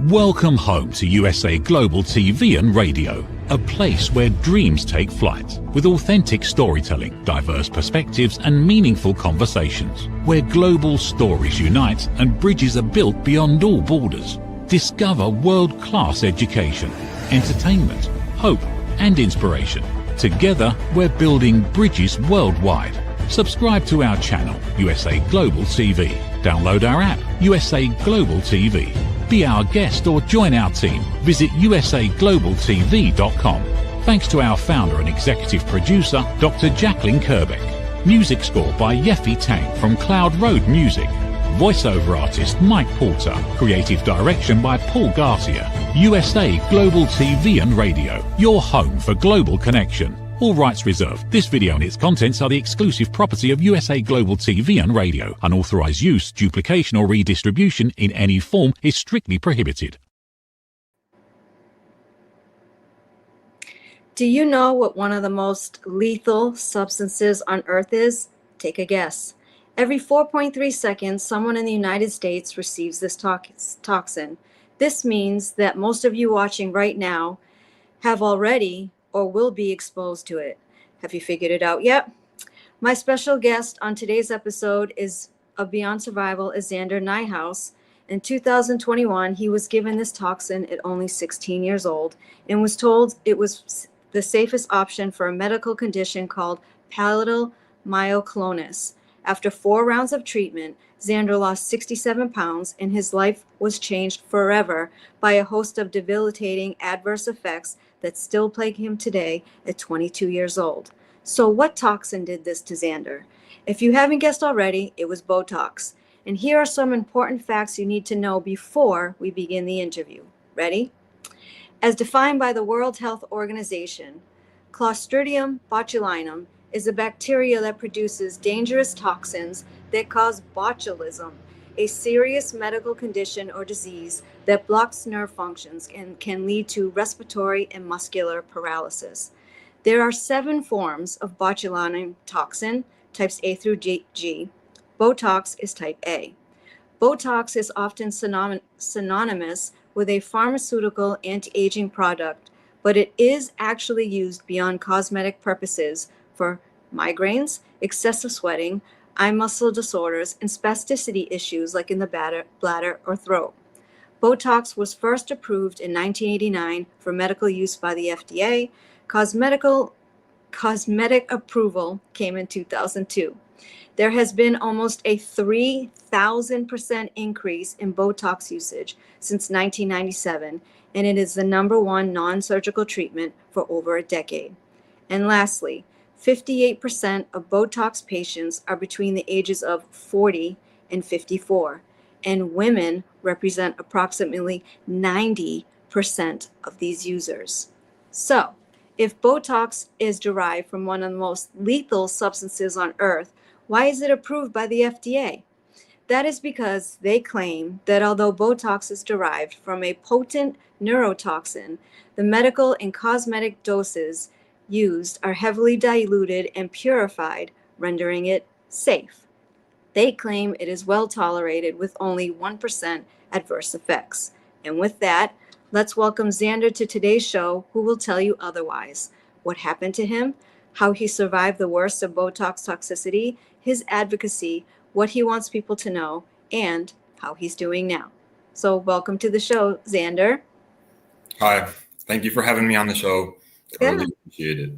Welcome home to USA Global TV and Radio, a place where dreams take flight, with authentic storytelling, diverse perspectives and meaningful conversations, where global stories unite and bridges are built beyond all borders. Discover world-class education, entertainment, hope and inspiration. Together, we're building bridges worldwide. Subscribe to our channel, USA Global TV. Download our app, USA Global TV. Be our guest or join our team. Visit usaglobaltv.com. Thanks to our founder and executive producer, Dr. Jacqueline Kerbeck. Music score by Yeffy Tang from Cloud Road Music. Voiceover artist Mike Porter. Creative direction by Paul Garcia. USA Global TV and Radio, your home for global connection. All rights reserved. This video and its contents are the exclusive property of USA Global TV and Radio. Unauthorized use, duplication or redistribution in any form is strictly prohibited. Do you know what one of the most lethal substances on Earth is? Take a guess. Every 4.3 seconds, someone in the United States receives this toxin. This means that most of you watching right now have already or will be exposed to it. Have you figured it out yet? My special guest on today's episode of Beyond Survival is Zander Neuhaus. In 2021, he was given this toxin at only 16 years old and was told it was the safest option for a medical condition called palatal myoclonus. After 4 rounds of treatment, Xander lost 67 pounds and his life was changed forever by a host of debilitating adverse effects that still plague him today at 22 years old. So what toxin did this to Xander? If you haven't guessed already, it was Botox. And here are some important facts you need to know before we begin the interview. Ready? As defined by the World Health Organization, Clostridium botulinum is a bacteria that produces dangerous toxins that cause botulism, a serious medical condition or disease that blocks nerve functions and can lead to respiratory and muscular paralysis. There are 7 forms of botulinum toxin, types A through G. Botox is type A. Botox is often synonymous with a pharmaceutical anti-aging product, but it is actually used beyond cosmetic purposes for migraines, excessive sweating, eye muscle disorders, and spasticity issues like in the bladder or throat. Botox was first approved in 1989 for medical use by the FDA. Cosmetic approval came in 2002. There has been almost a 3,000% increase in Botox usage since 1997, and it is the #1 non-surgical treatment for over a decade. And lastly, 58% of Botox patients are between the ages of 40 and 54, and women represent approximately 90% of these users. So, if Botox is derived from one of the most lethal substances on Earth, why is it approved by the FDA? That is because they claim that although Botox is derived from a potent neurotoxin, the medical and cosmetic doses used are heavily diluted and purified, rendering it safe. They claim it is well tolerated with only 1% adverse effects. And with that, let's welcome Xander to today's show, who will tell you otherwise. What happened to him, how he survived the worst of Botox toxicity, his advocacy, what he wants people to know, and how he's doing now. So welcome to the show, Xander. Hi, thank you for having me on the show. I really appreciate it.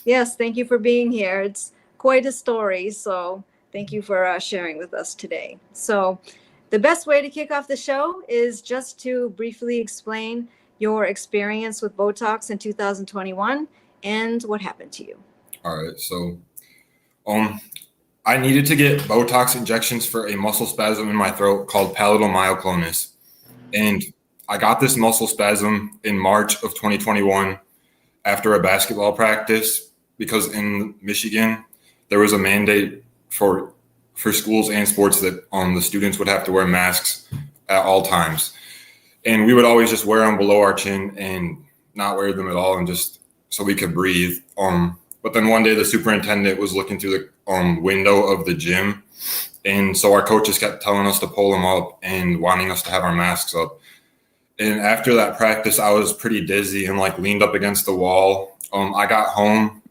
Yes, thank you for being here. It's quite a story, so thank you for sharing with us today. So the best way to kick off the show is just to briefly explain your experience with Botox in 2021 and what happened to you. All right, so I needed to get Botox injections for a muscle spasm in my throat called palatal myoclonus. And I got this muscle spasm in March of 2021 after a basketball practice, because in Michigan, there was a mandate for schools and sports that the students would have to wear masks at all times. And we would always just wear them below our chin and not wear them at all, and just so we could breathe. But then one day the superintendent was looking through the window of the gym. And so our coaches kept telling us to pull them up and wanting us to have our masks up. And after that practice, I was pretty dizzy and like leaned up against the wall. I got home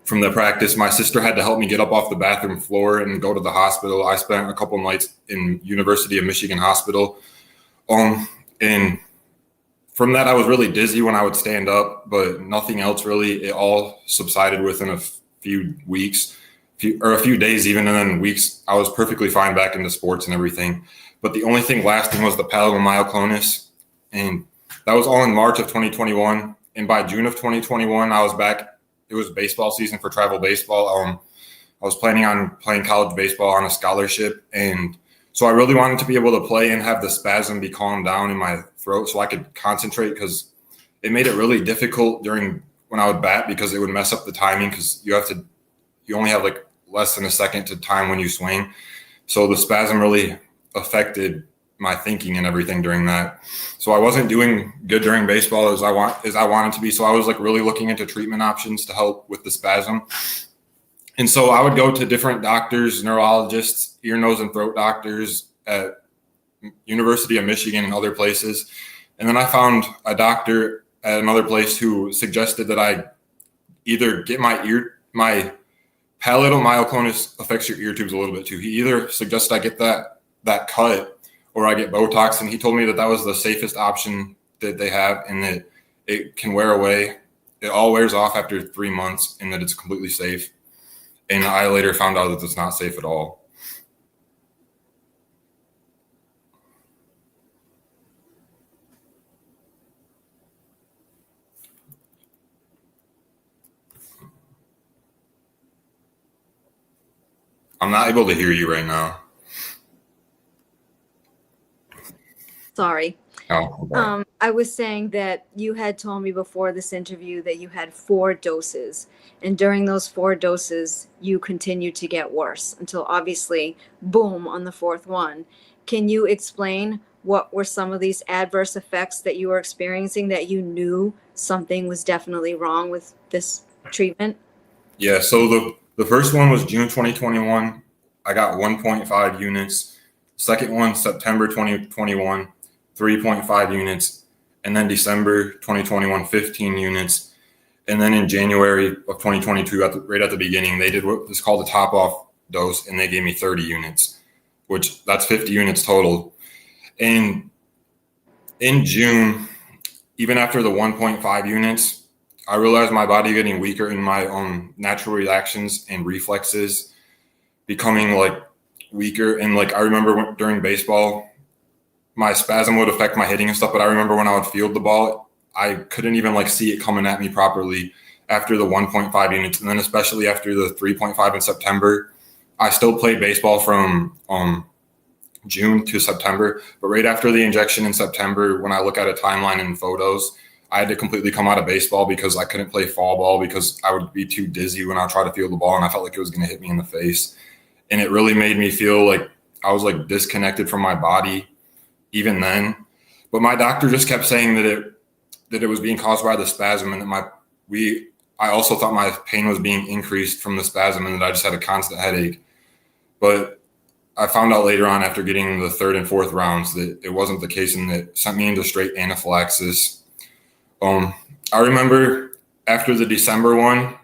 from the practice. My sister had to help me get up off the bathroom floor and go to the hospital. I spent a couple nights in University of Michigan Hospital. And from that, I was really dizzy when I would stand up, but nothing else really. It all subsided within a few weeks, or a few days even, and then weeks. I was perfectly fine back into sports and everything. But the only thing lasting was the palatal myoclonus, and that was all in March of 2021. And by June of 2021, I was back. It was baseball season for travel baseball. I was planning on playing college baseball on a scholarship, and so I really wanted to be able to play and have the spasm be calmed down in my throat so I could concentrate, because it made it really difficult during when I would bat, because it would mess up the timing, because you only have like less than a second to time when you swing. So the spasm really affected my thinking and everything during that. So I wasn't doing good during baseball as I wanted to be. So I was like really looking into treatment options to help with the spasm. And so I would go to different doctors, neurologists, ear, nose, and throat doctors at University of Michigan and other places. And then I found a doctor at another place who suggested that I either get my palatal myoclonus affects your ear tubes a little bit too. He either suggested I get that cut or I get Botox. And he told me that that was the safest option that they have, and that it can wear away. It all wears off after 3 months, and that it's completely safe. And I later found out that it's not safe at all. I'm not able to hear you right now. Sorry. Oh, okay. I was saying that you had told me before this interview that you had 4 doses, and during those 4 doses, you continued to get worse until obviously, boom, on the 4th one. Can you explain what were some of these adverse effects that you were experiencing that you knew something was definitely wrong with this treatment? Yeah, so the first one was June 2021. I got 1.5 units. Second one, September 2021, 3.5 units. And then December 2021, 15 units. And then in January of 2022, right at the beginning, they did what is called a top-off dose, and they gave me 30 units, which that's 50 units total. And in June, even after the 1.5 units, I realized my body getting weaker in my own natural reactions and reflexes becoming like weaker. And like I remember during baseball, my spasm would affect my hitting and stuff, but I remember when I would field the ball, I couldn't even like see it coming at me properly after the 1.5 units. And then especially after the 3.5 in September, I still played baseball from June to September, but right after the injection in September, when I look at a timeline and photos, I had to completely come out of baseball because I couldn't play fall ball because I would be too dizzy when I tried to field the ball, and I felt like it was going to hit me in the face. And it really made me feel like I was like disconnected from my body even then. But my doctor just kept saying that it was being caused by the spasm, and that I also thought my pain was being increased from the spasm, and that I just had a constant headache. But I found out later on after getting the 3rd and 4th rounds that it wasn't the case, and it sent me into straight anaphylaxis. I remember after the December one,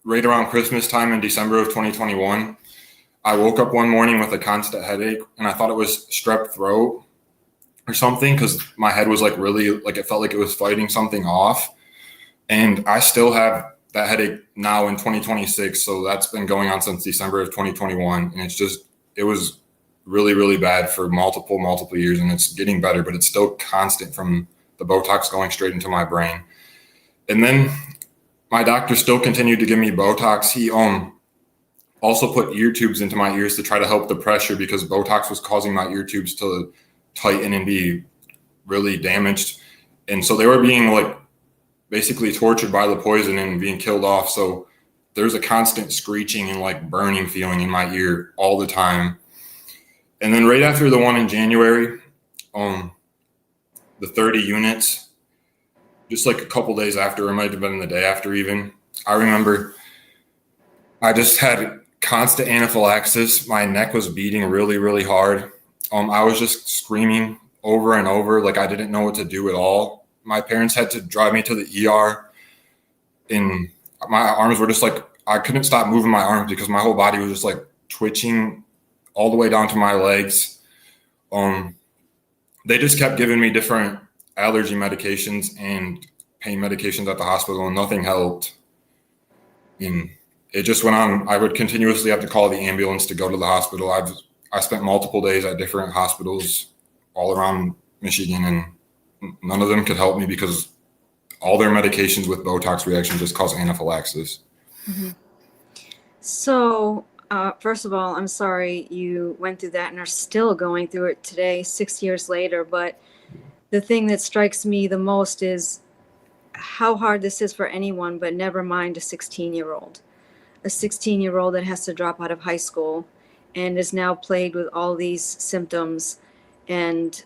right around Christmas time in December of 2021, I woke up one morning with a constant headache, and I thought it was strep throat or something, because my head was like really, like it felt like it was fighting something off. And I still have that headache now in 2026. So that's been going on since December of 2021. And it was really, really bad for multiple years, and it's getting better, but it's still constant from the Botox going straight into my brain. And then my doctor still continued to give me Botox. He also put ear tubes into my ears to try to help the pressure, because Botox was causing my ear tubes to tighten and be really damaged. And so they were being like basically tortured by the poison and being killed off. So there's a constant screeching and like burning feeling in my ear all the time. And then right after the one in January, the 30 units, just like a couple days after, it might have been the day after even, I remember I just had constant anaphylaxis. My neck was beating really, really hard. I was just screaming over and over. Like I didn't know what to do at all. My parents had to drive me to the ER, and my arms were just like, I couldn't stop moving my arms because my whole body was just like twitching all the way down to my legs. They just kept giving me different allergy medications and pain medications at the hospital, and nothing helped. And it just went on. I would continuously have to call the ambulance to go to the hospital. I spent multiple days at different hospitals all around Michigan, and none of them could help me because all their medications with Botox reaction just cause anaphylaxis. Mm-hmm. So, first of all, I'm sorry you went through that and are still going through it today, 6 years later. But the thing that strikes me the most is how hard this is for anyone, but never mind a 16-year-old. A 16-year-old that has to drop out of high school and is now plagued with all these symptoms and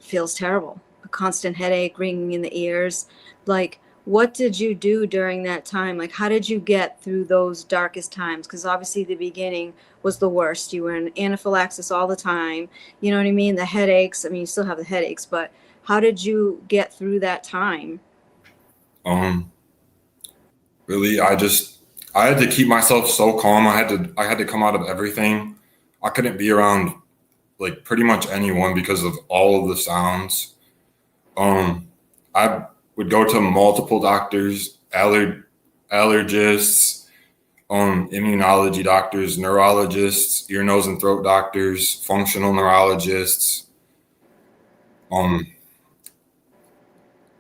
feels terrible. A constant headache, ringing in the ears. Like, what did you do during that time? Like, how did you get through those darkest times? Because obviously the beginning was the worst. You were in anaphylaxis all the time. You know what I mean? The headaches. I mean, you still have the headaches, but how did you get through that time? Really, I had to keep myself so calm. I had to come out of everything. I couldn't be around like pretty much anyone because of all of the sounds. I would go to multiple doctors, allergists, immunology doctors, neurologists, ear, nose, and throat doctors, functional neurologists.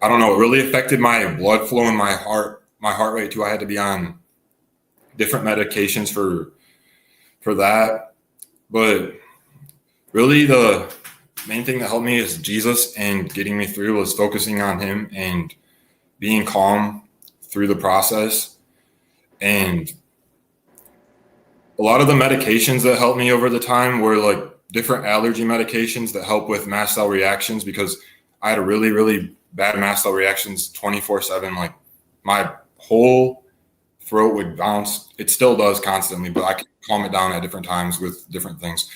I don't know, it really affected my blood flow and my heart rate too. I had to be on different medications for that. But really the main thing that helped me is Jesus, and getting me through was focusing on him and being calm through the process. And a lot of the medications that helped me over the time were like different allergy medications that help with mast cell reactions, because I had a really, really bad mast cell reactions 24/7. Like my whole throat would bounce. It still does constantly, but I can calm it down at different times with different things.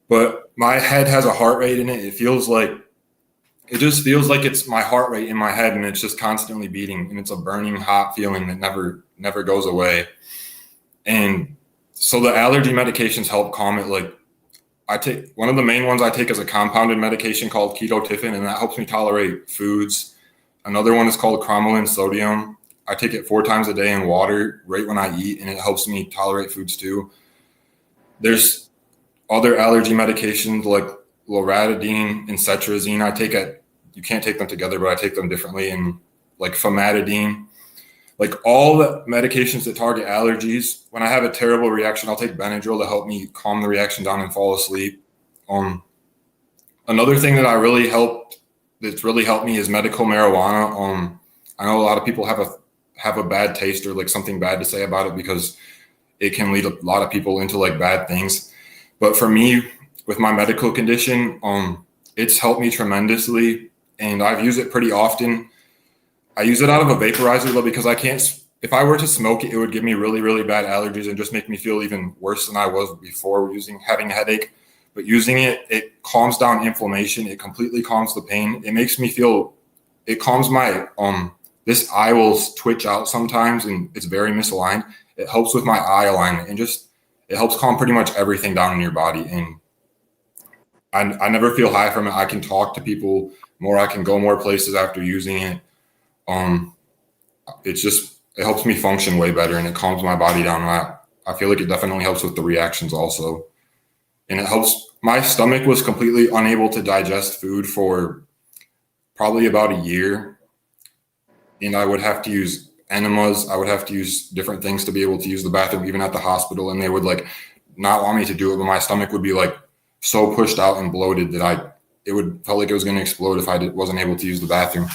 But my head has a heart rate in it. It just feels like it's my heart rate in my head, and it's just constantly beating, and it's a burning hot feeling that never goes away. And so the allergy medications help calm it. Like one of the main ones I take is a compounded medication called ketotifen, and that helps me tolerate foods. Another one is called cromolyn sodium. I take it 4 times a day in water right when I eat, and it helps me tolerate foods too. There's other allergy medications like loratadine and cetirizine. You can't take them together, but I take them differently. And like famotidine, like all the medications that target allergies. When I have a terrible reaction, I'll take Benadryl to help me calm the reaction down and fall asleep. Another thing that's really helped me is medical marijuana. I know a lot of people have a bad taste or like something bad to say about it because it can lead a lot of people into like bad things. But for me, with my medical condition, it's helped me tremendously, and I've used it pretty often. I use it out of a vaporizer though, because if I were to smoke it, it would give me really, really bad allergies and just make me feel even worse than I was before having a headache. But using it calms down inflammation. It completely calms the pain. It makes me feel, it calms my, this eye will twitch out sometimes and it's very misaligned. It helps with my eye alignment, and it helps calm pretty much everything down in your body. And I never feel high from it. I can talk to people more. I can go more places after using it. It helps me function way better, and it calms my body down. And I feel like it definitely helps with the reactions also. And it helps. My stomach was completely unable to digest food for probably about a year. And I would have to use enemas. I would have to use different things to be able to use the bathroom, even at the hospital. And they would like not want me to do it, but my stomach would be like so pushed out and bloated that it would felt like it was going to explode if I wasn't able to use the bathroom.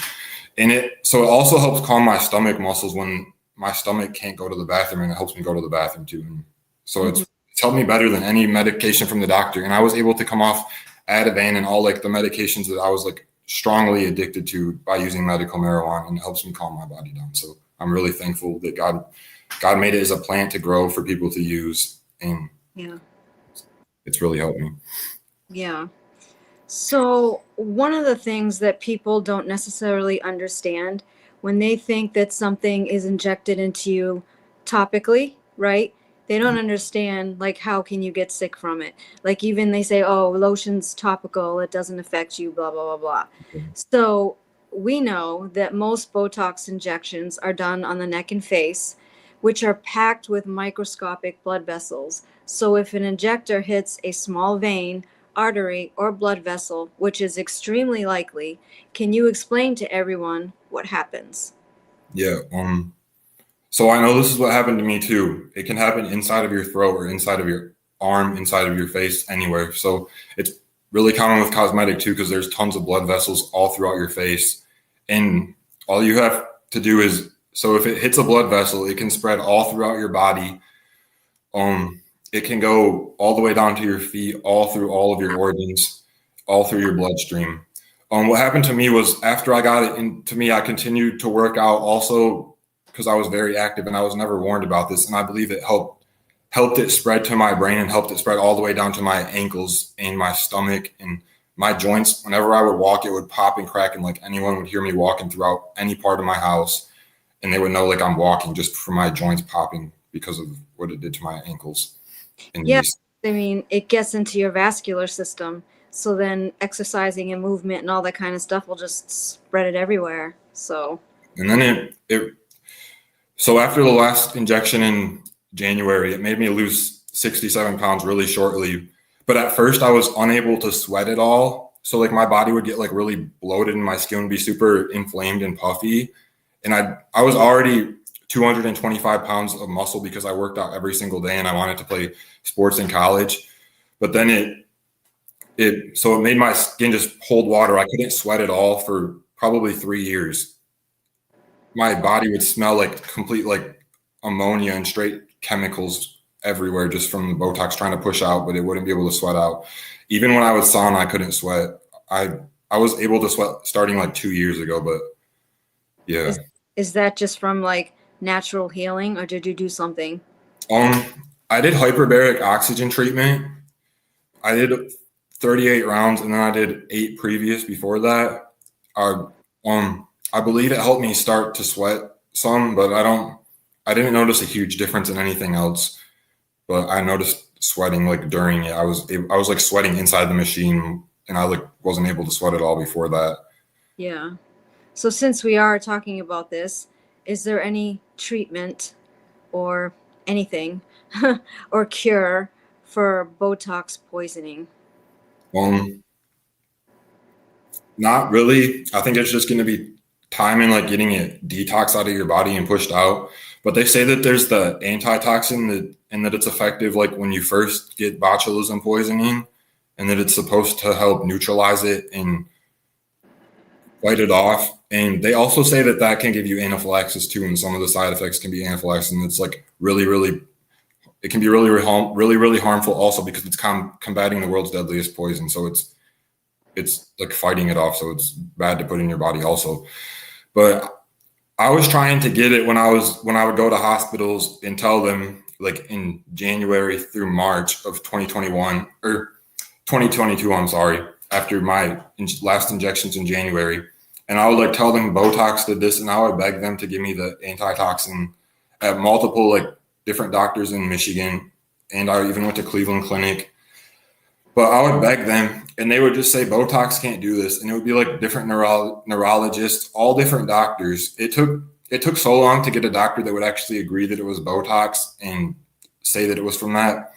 And so it also helps calm my stomach muscles when my stomach can't go to the bathroom, and it helps me go to the bathroom too. And so it's helped me better than any medication from the doctor. And I was able to come off Ativan and all like the medications that I was like strongly addicted to by using medical marijuana, and it helps me calm my body down. So I'm really thankful that God made it as a plant to grow for people to use, and it's really helped me. Yeah. So, one of the things that people don't necessarily understand when they think that something is injected into you topically, right? They don't understand, like, how can you get sick from it? Like, even they say, oh, lotion's topical, it doesn't affect you, blah, blah, blah, blah. So, we know that most Botox injections are done on the neck and face, which are packed with microscopic blood vessels. So, if an injector hits a small vein, artery, or blood vessel, which is extremely likely, can you explain to everyone what happens? Yeah. So I know this is what happened to me too. It can happen inside of your throat or inside of your arm, inside of your face, anywhere. So it's really common with cosmetic too, because there's tons of blood vessels all throughout your face. And all you have to do is, so if it hits a blood vessel, it can spread all throughout your body. It can go all the way down to your feet, all through all of your organs, all through your bloodstream. What happened to me was after I got it into me, I continued to work out also because I was very active and I was never warned about this. And I believe it helped it spread to my brain and helped it spread all the way down to my ankles and my stomach and my joints. Whenever I would walk, it would pop and crack, and like anyone would hear me walking throughout any part of my house, and they would know like I'm walking just from my joints popping because of what it did to my ankles and Yeah, knees. I mean, it gets into your vascular system. So then exercising and movement and all that kind of stuff will just spread it everywhere. So, And then so after the last injection in January, it made me lose 67 pounds really shortly. But at first I was unable to sweat at all. So like my body would get like really bloated and my skin would be super inflamed and puffy. And I was already 225 pounds of muscle because I worked out every single day and I wanted to play sports in college. But then it made my skin just hold water. I couldn't sweat at all for probably 3 years. My body would smell like complete like ammonia and straight chemicals everywhere just from the Botox trying to push out, but it wouldn't be able to sweat out. Even when I was sauna, I couldn't sweat. I was able to sweat starting like 2 years ago, but yeah. is that just from like natural healing, or did you do something? I did hyperbaric oxygen treatment. I did 38 rounds, and then I did 8 previous before that. I believe it helped me start to sweat some, but I didn't notice a huge difference in anything else. But I noticed sweating like during it. I was like sweating inside the machine, and I like wasn't able to sweat at all before that. Yeah. So since we are talking about this, is there any treatment or anything or cure for Botox poisoning? Not really. I think it's just going to be time and like getting it detox out of your body and pushed out. But they say that there's the antitoxin and that it's effective like when you first get botulism poisoning, and that it's supposed to help neutralize it and fight it off. And they also say that that can give you anaphylaxis too, and some of the side effects can be anaphylaxis, and it's like it can be really harmful also because it's combating the world's deadliest poison. So it's like fighting it off. So it's bad to put in your body also. But I was trying to get it when I would go to hospitals and tell them like in January through March of 2021 or 2022, I'm sorry, after my last injections in January. And I would like tell them Botox did this, and I would beg them to give me the antitoxin at multiple like different doctors in Michigan. And I even went to Cleveland Clinic. But I would beg them, and they would just say Botox can't do this, and it would be like different neurologists, all different doctors. It took so long to get a doctor that would actually agree that it was Botox and say that it was from that.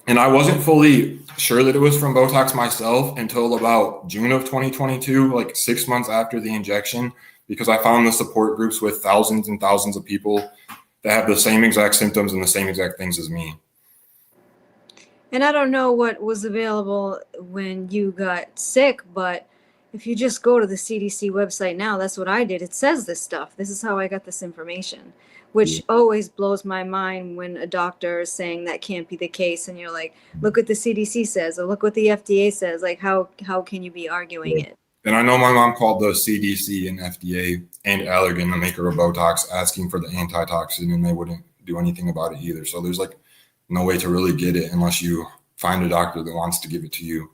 And I wasn't fully sure that it was from Botox myself until about June of 2022, like 6 months after the injection, because I found the support groups with thousands and thousands of people that have the same exact symptoms and the same exact things as me. And I don't know what was available when you got sick, but if you just go to the CDC website now, that's what I did. It says this stuff. This is how I got this information, which always blows my mind when a doctor is saying that can't be the case. And you're like, look what the CDC says, or look what the FDA says. Like, how can you be arguing it? And I know my mom called the CDC and FDA and Allergan, the maker of Botox, asking for the antitoxin, and they wouldn't do anything about it either. So there's like no way to really get it unless you find a doctor that wants to give it to you.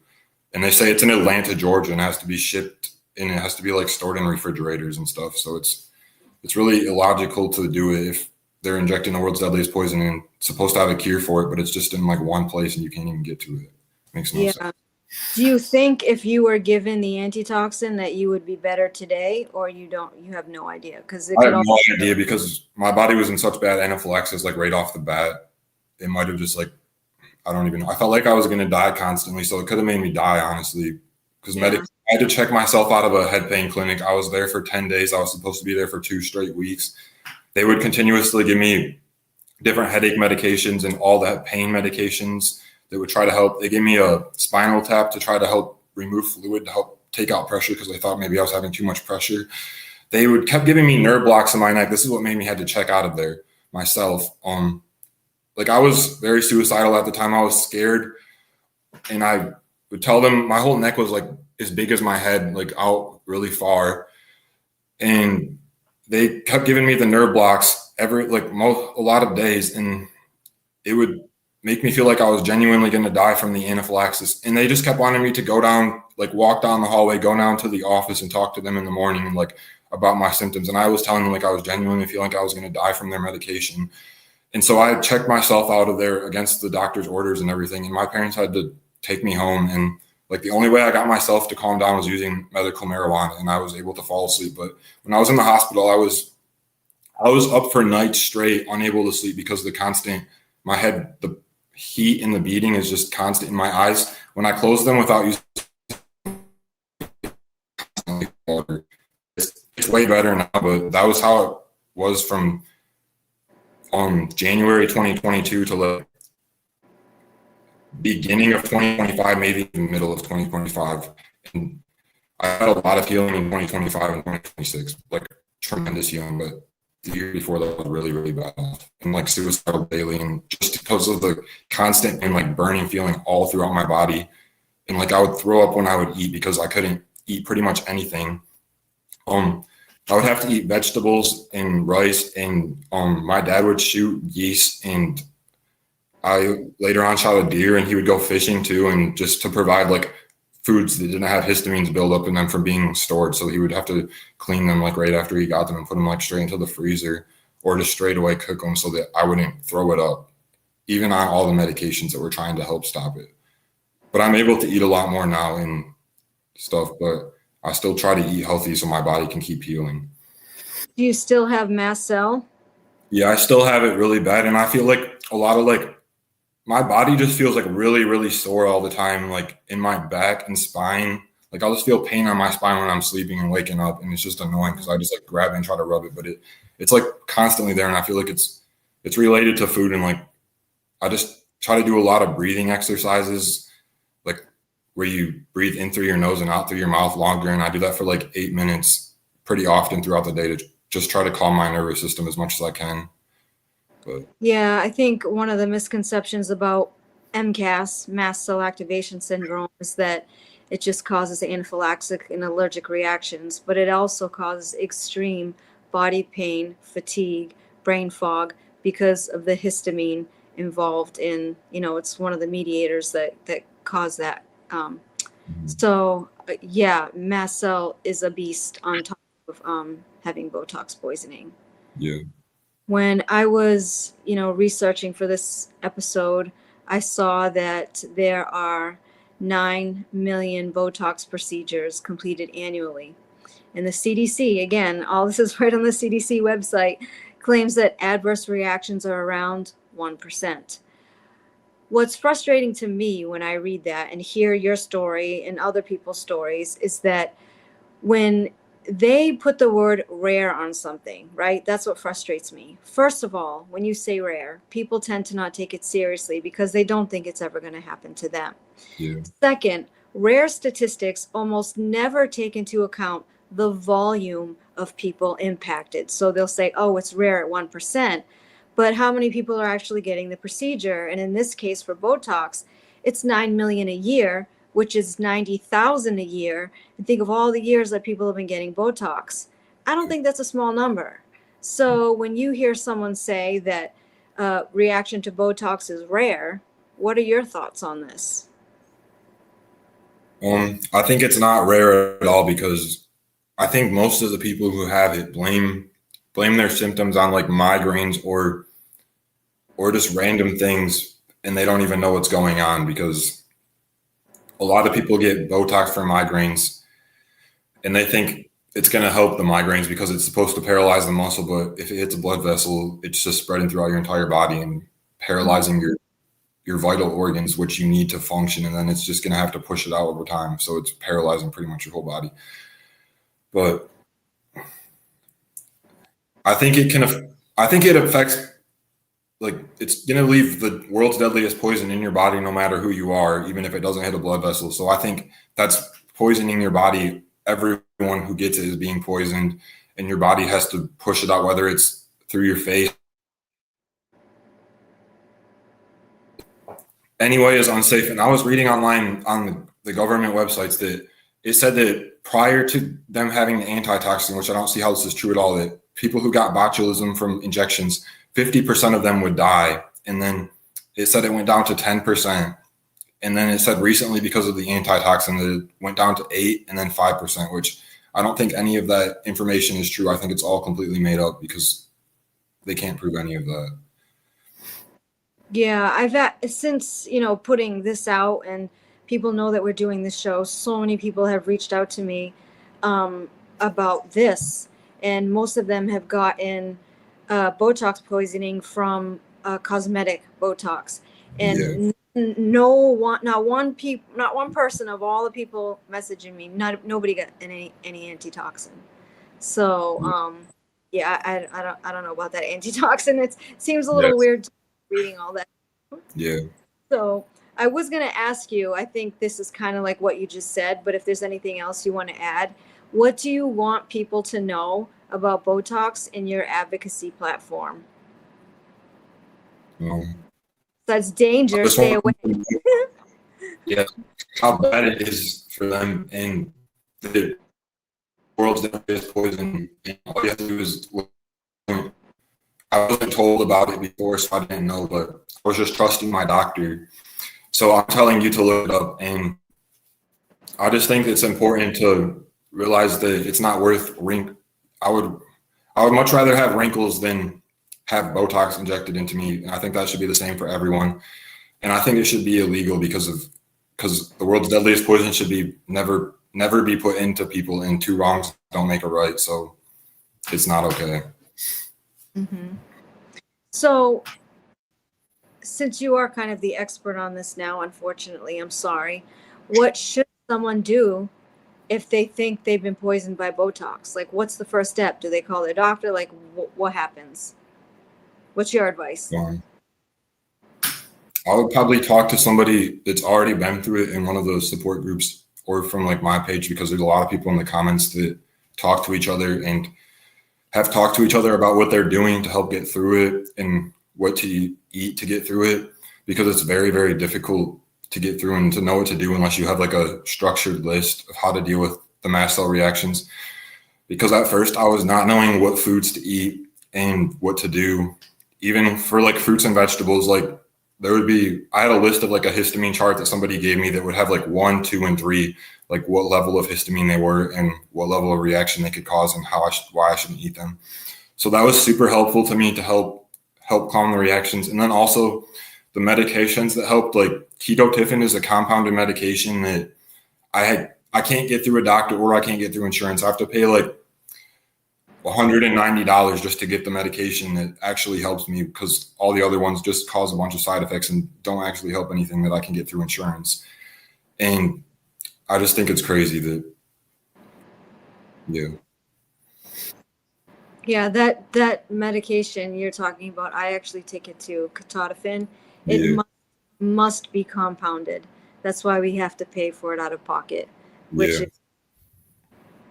And they say it's in Atlanta, Georgia, and it has to be shipped, and it has to be like stored in refrigerators and stuff. So it's really illogical to do it if they're injecting the world's deadliest poison and it's supposed to have a cure for it, but it's just in like one place and you can't even get to it. Makes no sense. Do you think if you were given the antitoxin that you would be better today, or you have no idea? Because I have no idea, because my body was in such bad anaphylaxis, like right off the bat. It might have just like, I don't even know. I felt like I was going to die constantly. So it could have made me die, honestly, because I had to check myself out of a head pain clinic. I was there for 10 days. I was supposed to be there for 2 straight weeks. They would continuously give me different headache medications and all that pain medications that would try to help. They gave me a spinal tap to try to help remove fluid, to help take out pressure, because they thought maybe I was having too much pressure. They would kept giving me nerve blocks in my neck. This is what made me had to check out of there myself. Like I was very suicidal at the time. I was scared, and I would tell them my whole neck was like as big as my head, like out really far. And they kept giving me the nerve blocks a lot of days, and it would make me feel like I was genuinely going to die from the anaphylaxis. And they just kept wanting me to go down, like walk down the hallway, go down to the office and talk to them in the morning and like about my symptoms. And I was telling them like I was genuinely feeling like I was going to die from their medication. And so I checked myself out of there against the doctor's orders and everything. And my parents had to take me home. And like the only way I got myself to calm down was using medical marijuana, and I was able to fall asleep. But when I was in the hospital, I was up for nights straight, unable to sleep, because the heat and the beating is just constant in my eyes. When I close them without using water, it's way better now, but that was how it was from January 2022 to the beginning of 2025, maybe the middle of 2025. And I had a lot of healing in 2025 and 2026, like tremendous healing, but the year before that was really, really bad, and like suicidal daily, and just because of the constant and like burning feeling all throughout my body. And like I would throw up when I would eat because I couldn't eat pretty much anything. I would have to eat vegetables and rice, and my dad would shoot geese, and I later on shot a deer, and he would go fishing too, and just to provide like foods that didn't have histamines build up in them from being stored. So he would have to clean them like right after he got them and put them like straight into the freezer, or just straight away cook them so that I wouldn't throw it up, even on all the medications that were trying to help stop it. But I'm able to eat a lot more now and stuff, but I still try to eat healthy so my body can keep healing. Do you still have mast cell? Yeah, I still have it really bad. And I feel like a lot of like, my body just feels like really, really sore all the time, like in my back and spine. Like I'll just feel pain on my spine when I'm sleeping and waking up. And it's just annoying because I just like grab it and try to rub it, but it's like constantly there. And I feel like it's related to food. And like, I just try to do a lot of breathing exercises, like where you breathe in through your nose and out through your mouth longer. And I do that for like 8 minutes pretty often throughout the day to just try to calm my nervous system as much as I can. But yeah, I think one of the misconceptions about MCAS, mast cell activation syndrome, is that it just causes anaphylactic and allergic reactions, but it also causes extreme body pain, fatigue, brain fog, because of the histamine involved in, it's one of the mediators that cause that. So yeah, mast cell is a beast on top of having Botox poisoning. yeah. When I was, researching for this episode, I saw that there are 9 million Botox procedures completed annually. And the CDC, again, all this is right on the CDC website, claims that adverse reactions are around 1%. What's frustrating to me when I read that and hear your story and other people's stories is that when they put the word rare on something, right? That's what frustrates me. First of all, when you say rare, people tend to not take it seriously because they don't think it's ever going to happen to them. Yeah. Second, rare statistics almost never take into account the volume of people impacted. So they'll say, oh, it's rare at 1%, but how many people are actually getting the procedure? And in this case for Botox, it's 9 million a year, which is 90,000 a year. And think of all the years that people have been getting Botox. I don't think that's a small number. So when you hear someone say that reaction to Botox is rare, what are your thoughts on this? I think it's not rare at all because I think most of the people who have it blame their symptoms on like migraines or just random things, and they don't even know what's going on because a lot of people get Botox for migraines and they think it's going to help the migraines because it's supposed to paralyze the muscle, but if it hits a blood vessel, it's just spreading throughout your entire body and paralyzing your vital organs, which you need to function, and then it's just going to have to push it out over time. So it's paralyzing pretty much your whole body. But I think it affects, like, it's going to leave the world's deadliest poison in your body no matter who you are, even if it doesn't hit a blood vessel. So I think that's poisoning your body. Everyone who gets it is being poisoned, and your body has to push it out, whether it's through your face. Anyway, is unsafe. And I was reading online on the government websites that it said that prior to them having the antitoxin, which I don't see how this is true at all, that people who got botulism from injections, 50% of them would die. And then it said it went down to 10%. And then it said recently, because of the antitoxin, that it went down to 8% and then 5%, which I don't think any of that information is true. I think it's all completely made up because they can't prove any of that. Yeah, I've had, since, putting this out and people know that we're doing this show, so many people have reached out to me about this, and most of them have gotten Botox poisoning from cosmetic Botox, and not one person of all the people messaging me, nobody got any antitoxin. So I don't know about that antitoxin. It seems a little weird reading all that. Yeah. So I was going to ask you, I think this is kind of like what you just said, but if there's anything else you want to add, what do you want people to know about Botox in your advocacy platform? That's danger. Stay away. Yeah, how bad it is for them, and the world's deadliest poison. And all you have to do is look. I wasn't told about it before, so I didn't know, but I was just trusting my doctor. So I'm telling you to look it up, and I just think it's important to realize that it's not worth I would much rather have wrinkles than have Botox injected into me, and I think that should be the same for everyone. And I think it should be illegal because the world's deadliest poison should be never be put into people, and two wrongs don't make a right. So it's not okay. Mm-hmm. So since you are kind of the expert on this now, unfortunately, I'm sorry, what should someone do if they think they've been poisoned by Botox? Like, what's the first step? Do they call their doctor? Like, what happens? What's your advice? I would probably talk to somebody that's already been through it in one of those support groups, or from like my page, because there's a lot of people in the comments that talk to each other and have talked to each other about what they're doing to help get through it and what to eat to get through it, because it's very, very difficult to get through and to know what to do unless you have like a structured list of how to deal with the mast cell reactions. Because at first I was not knowing what foods to eat and what to do, even for like fruits and vegetables. Like I had a list of like a histamine chart that somebody gave me that would have like 1, 2, and 3, like what level of histamine they were and what level of reaction they could cause and why I shouldn't eat them. So that was super helpful to me to help calm the reactions. And then also the medications that helped, like ketotifen is a compounded medication that I can't get through a doctor, or I can't get through insurance. I have to pay like $190 just to get the medication that actually helps me, because all the other ones just cause a bunch of side effects and don't actually help anything that I can get through insurance. And I just think it's crazy that, Yeah, that medication you're talking about, I actually take it too, ketotifen. It must be compounded. That's why we have to pay for it out of pocket, which is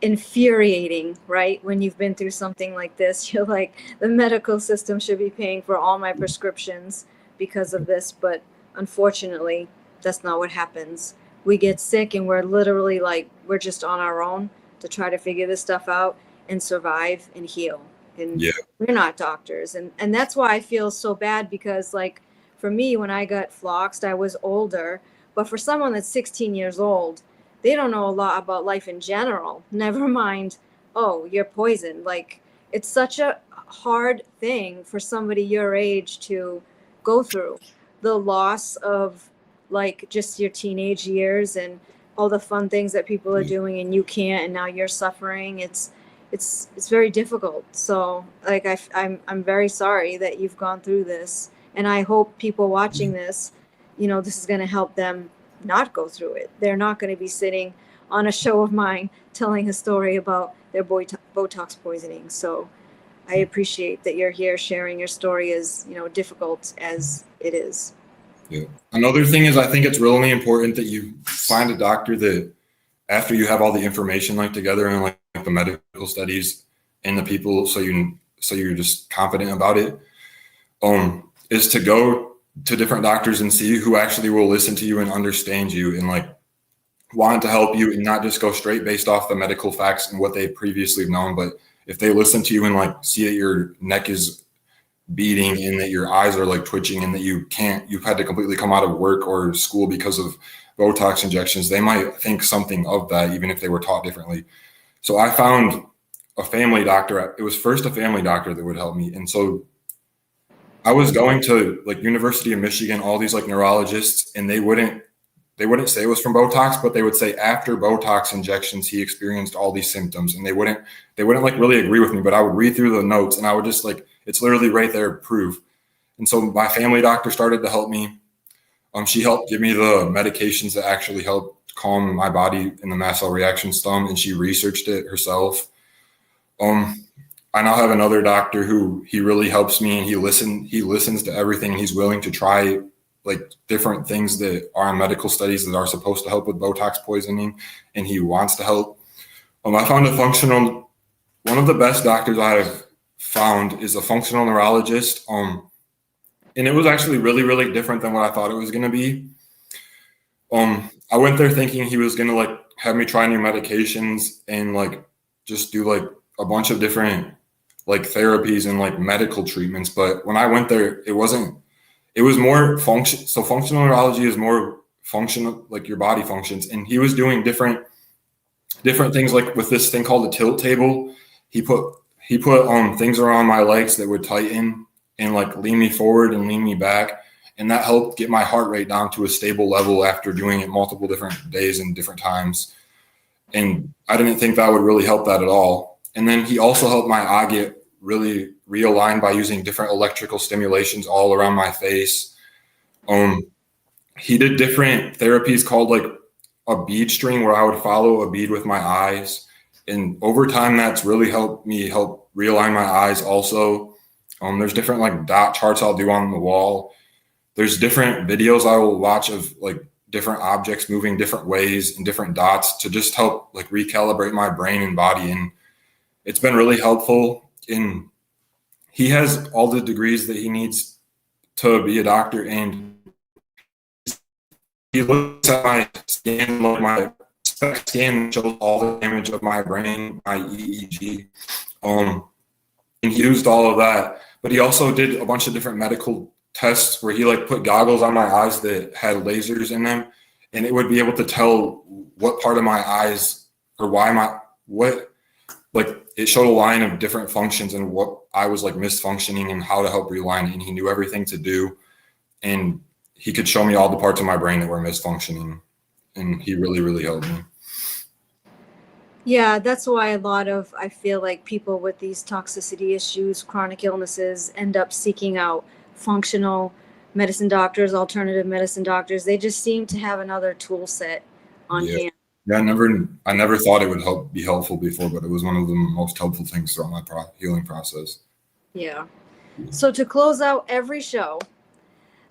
infuriating, right? When you've been through something like this, you're like, the medical system should be paying for all my prescriptions because of this, but unfortunately, that's not what happens. We get sick and we're literally like, we're just on our own to try to figure this stuff out and survive and heal. And we're not doctors. And that's why I feel so bad, because like for me, when I got floxed, I was older, but for someone that's 16 years old, they don't know a lot about life in general. Never mind, oh, you're poisoned. Like, it's such a hard thing for somebody your age to go through. The loss of like just your teenage years and all the fun things that people are doing and you can't, and now you're suffering. It's very difficult. So like I'm very sorry that you've gone through this, and I hope people watching this, you know, this is going to help them not go through it. They're not going to be sitting on a show of mine telling a story about their Botox poisoning. So I appreciate that you're here sharing your story, as, you know, difficult as it is. Yeah. Another thing is, I think it's really important that you find a doctor that, after you have all the information like together and like the medical studies and the people, so you're just confident about it, is to go to different doctors and see who actually will listen to you and understand you and like want to help you, and not just go straight based off the medical facts and what they previously known. But if they listen to you and like see that your neck is beating and that your eyes are like twitching and that you've had to completely come out of work or school because of Botox injections, they might think something of that, even if they were taught differently. So I found a family doctor. It was first a family doctor that would help me. And so I was going to like University of Michigan, all these like neurologists, and they wouldn't say it was from Botox, but they would say after Botox injections, he experienced all these symptoms, and they wouldn't like really agree with me, but I would read through the notes and I would just like, it's literally right there, proof. And so my family doctor started to help me. She helped give me the medications that actually help calm my body in the mast cell reaction stum, and she researched it herself. I now have another doctor who he really helps me, and he listens to everything, and he's willing to try like different things that are in medical studies that are supposed to help with Botox poisoning, and he wants to help. I found one of the best doctors I have found is a functional neurologist. And it was actually really, really different than what I thought it was going to be. I went there thinking he was going to like have me try new medications and like just do like a bunch of different like therapies and like medical treatments. But when I went there, it was more function. So functional neurology is more functional, like your body functions. And he was doing different things, like with this thing called the tilt table. He put things around my legs that would tighten and like lean me forward and lean me back. And that helped get my heart rate down to a stable level after doing it multiple different days and different times. And I didn't think that would really help that at all. And then he also helped my eye get really realigned by using different electrical stimulations all around my face. He did different therapies called like a bead string, where I would follow a bead with my eyes. And over time, that's really helped me realign my eyes also. There's different like dot charts I'll do on the wall. There's different videos I will watch of like different objects moving different ways and different dots to just help like recalibrate my brain and body. And it's been really helpful. And he has all the degrees that he needs to be a doctor. And he looks at my scan, like my SPECT scan shows all the damage of my brain, my EEG. And he used all of that. But he also did a bunch of different medical tests where he like put goggles on my eyes that had lasers in them, and it would be able to tell what part of my eyes or it showed a line of different functions and what I was like misfunctioning and how to help realign it. And he knew everything to do, and he could show me all the parts of my brain that were misfunctioning, and he really, really helped me. Yeah, that's why I feel like people with these toxicity issues, chronic illnesses, end up seeking out functional medicine doctors, alternative medicine doctors. They just seem to have another tool set on hand. Yeah, I never thought it would be helpful before, but it was one of the most helpful things throughout my healing process. Yeah. So to close out every show,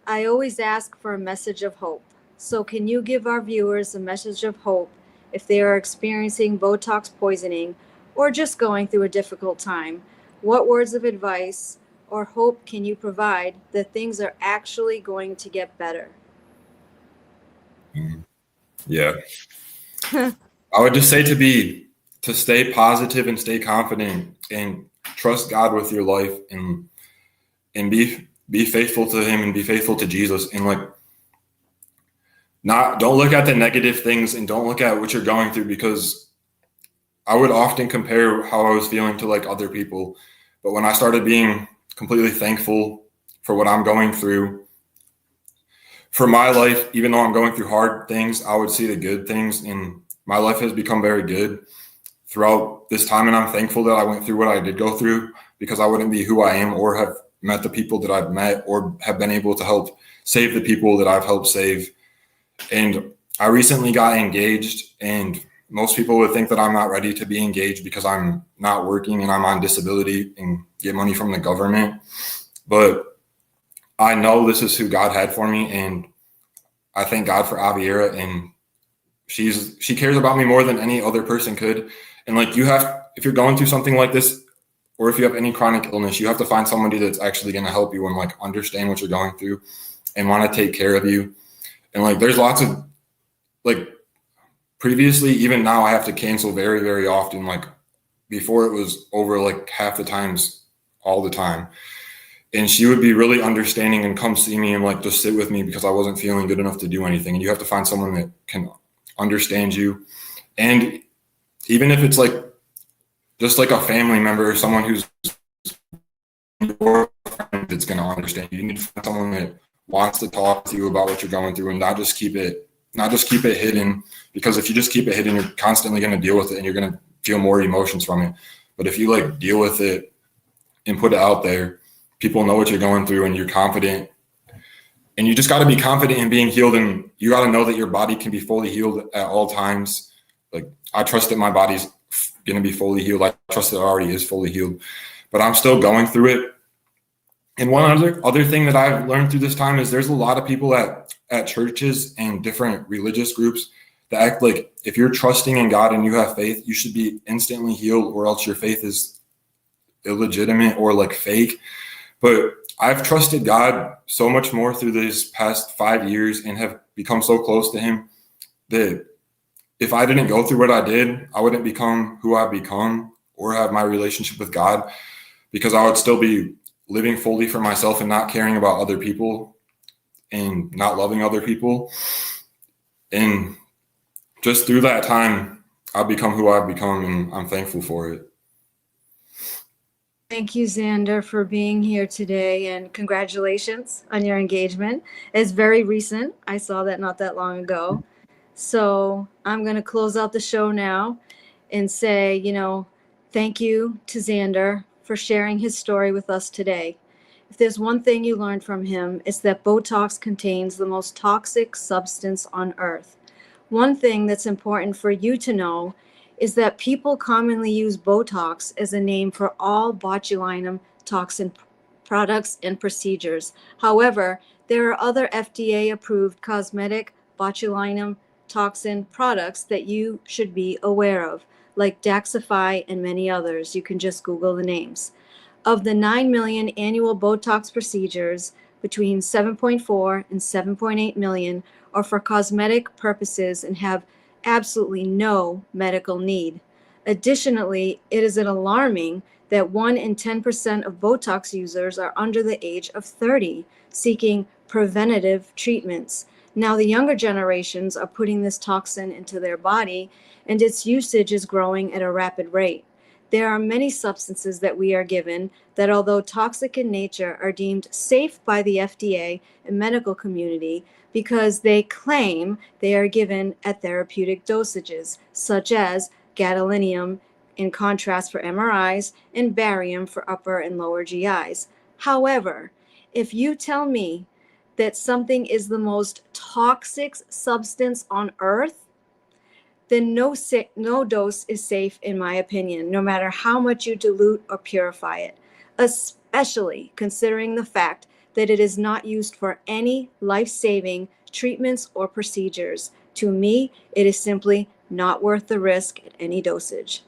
I always ask for a message of hope. So can you give our viewers a message of hope if they are experiencing Botox poisoning or just going through a difficult time? What words of advice or hope can you provide that things are actually going to get better? Yeah. I would just say to stay positive and stay confident and trust God with your life and be faithful to him and be faithful to Jesus. And like, don't look at the negative things and don't look at what you're going through, because I would often compare how I was feeling to like other people. But when I started being completely thankful for what I'm going through, for my life, even though I'm going through hard things, I would see the good things, and my life has become very good throughout this time. And I'm thankful that I went through what I did go through, because I wouldn't be who I am or have met the people that I've met or have been able to help save the people that I've helped save. And I recently got engaged, and most people would think that I'm not ready to be engaged because I'm not working and I'm on disability and get money from the government. But I know this is who God had for me, and I thank God for Aviera, and she cares about me more than any other person could. And like, if you're going through something like this, or if you have any chronic illness, you have to find somebody that's actually going to help you and like understand what you're going through and want to take care of you. And like, there's lots of like, previously, even now I have to cancel very, very often. Like before, it was over like half the times, all the time. And she would be really understanding and come see me and like just sit with me because I wasn't feeling good enough to do anything. And you have to find someone that can understand you. And even if it's like just like a family member or someone who's that's going to understand you, you need to find someone that wants to talk to you about what you're going through and not just keep it hidden. Because if you just keep it hidden, you're constantly going to deal with it and you're going to feel more emotions from it. But if you like deal with it and put it out there, people know what you're going through and you're confident. And you just got to be confident in being healed, and you got to know that your body can be fully healed at all times. Like I trust that my body's going to be fully healed. I trust that it already is fully healed, but I'm still going through it. And one other thing that I've learned through this time is there's a lot of people at churches and different religious groups that act like if you're trusting in God and you have faith, you should be instantly healed, or else your faith is illegitimate or like fake. But I've trusted God so much more through these past 5 years and have become so close to him that if I didn't go through what I did, I wouldn't become who I've become or have my relationship with God, because I would still be living fully for myself and not caring about other people and not loving other people. And just through that time, I've become who I've become, and I'm thankful for it. Thank you, Xander, for being here today, and congratulations on your engagement. It's very recent. I saw that not that long ago. So I'm going to close out the show now and say, thank you to Xander for sharing his story with us today. If there's one thing you learned from him, it's that Botox contains the most toxic substance on earth. One thing that's important for you to know is that people commonly use Botox as a name for all botulinum toxin products and procedures. However, there are other FDA-approved cosmetic botulinum toxin products that you should be aware of, like Daxify and many others. You can just Google the names. Of the 9 million annual Botox procedures, between 7.4 and 7.8 million are for cosmetic purposes and have absolutely no medical need. Additionally, it is alarming that 1 in 10% of Botox users are under the age of 30, seeking preventative treatments. Now, the younger generations are putting this toxin into their body, and its usage is growing at a rapid rate. There are many substances that we are given that, although toxic in nature, are deemed safe by the FDA and medical community because they claim they are given at therapeutic dosages, such as gadolinium in contrast for MRIs and barium for upper and lower GIs. However, if you tell me that something is the most toxic substance on earth, then no dose is safe, in my opinion, no matter how much you dilute or purify it, especially considering the fact that it is not used for any life-saving treatments or procedures. To me, it is simply not worth the risk at any dosage.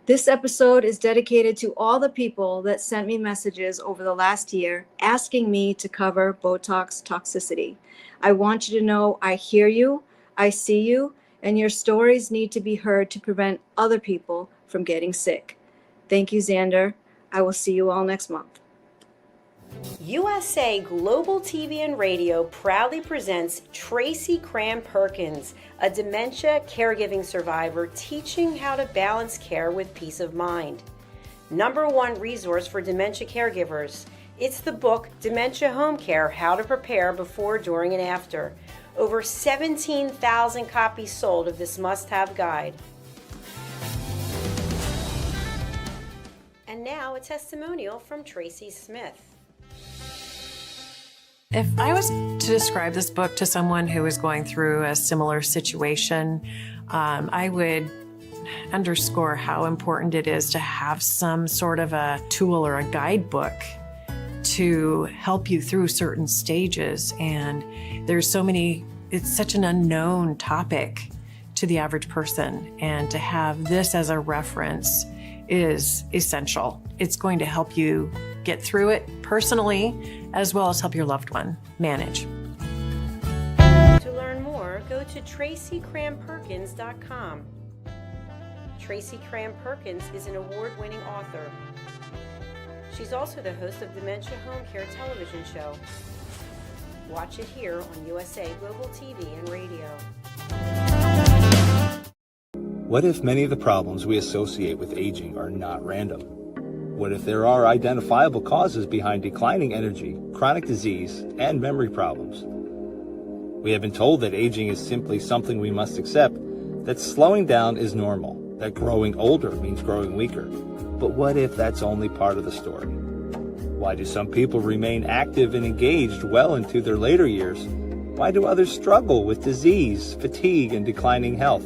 This episode is dedicated to all the people that sent me messages over the last year asking me to cover Botox toxicity. I want you to know I hear you, I see you, and your stories need to be heard to prevent other people from getting sick. Thank you, Xander. I will see you all next month. USA Global TV and Radio proudly presents Tracy Cram-Perkins, a dementia caregiving survivor teaching how to balance care with peace of mind. #1 resource for dementia caregivers. It's the book Dementia Home Care: How to Prepare Before, During, and After. Over 17,000 copies sold of this must-have guide. And now a testimonial from Tracy Smith. If I was to describe this book to someone who is going through a similar situation, I would underscore how important it is to have some sort of a tool or a guidebook to help you through certain stages. And there's so many, it's such an unknown topic to the average person. And to have this as a reference is essential. It's going to help you get through it personally, as well as help your loved one manage. To learn more, go to TracyCramPerkins.com. Tracy Cram-Perkins is an award-winning author. She's also the host of Dementia Home Care television show. Watch it here on USA Global TV and Radio. What if many of the problems we associate with aging are not random? What if there are identifiable causes behind declining energy, chronic disease, and memory problems? We have been told that aging is simply something we must accept, that slowing down is normal, that growing older means growing weaker. But what if that's only part of the story? Why do some people remain active and engaged well into their later years? Why do others struggle with disease, fatigue, and declining health?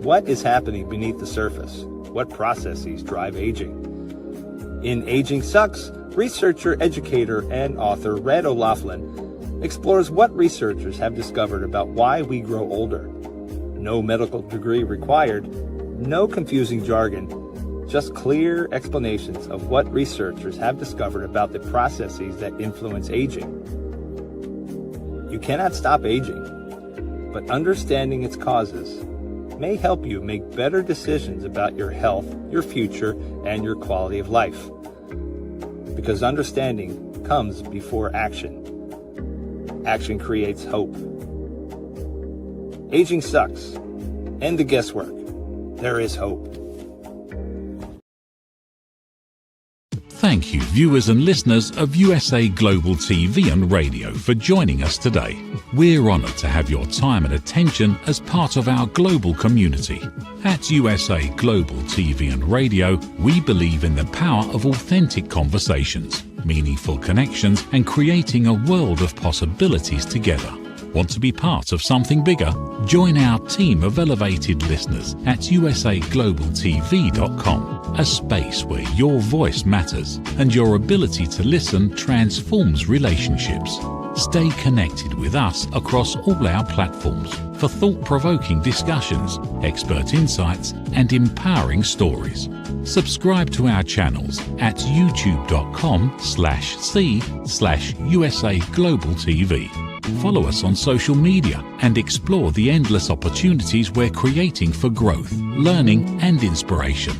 What is happening beneath the surface? What processes drive aging? In Aging Sucks, researcher, educator, and author Red O'Loughlin explores what researchers have discovered about why we grow older. No medical degree required, no confusing jargon, just clear explanations of what researchers have discovered about the processes that influence aging. You cannot stop aging, but understanding its causes may help you make better decisions about your health, your future, and your quality of life. Because understanding comes before action. Action creates hope. Aging sucks. End the guesswork. There is hope. Thank you, viewers and listeners of USA Global TV and Radio, for joining us today. We're honoured to have your time and attention as part of our global community. At USA Global TV and Radio, we believe in the power of authentic conversations, meaningful connections, and creating a world of possibilities together. Want to be part of something bigger? Join our team of elevated listeners at usaglobaltv.com, a space where your voice matters and your ability to listen transforms relationships. Stay connected with us across all our platforms for thought-provoking discussions, expert insights, and empowering stories. Subscribe to our channels at youtube.com/c/USA Global TV. Follow us on social media and explore the endless opportunities we're creating for growth, learning, and inspiration.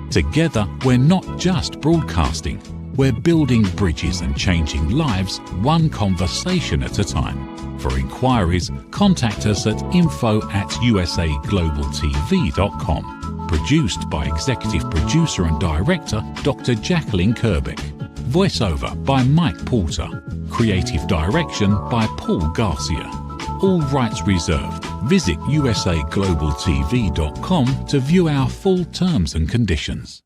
Together, we're not just broadcasting, we're building bridges and changing lives one conversation at a time. For inquiries, contact us at info@usaglobaltv.com. Produced by Executive Producer and Director Dr. Jacqueline Kerbeck. Voiceover by Mike Porter. Creative direction by Paul Garcia. All rights reserved. Visit usaglobaltv.com to view our full terms and conditions.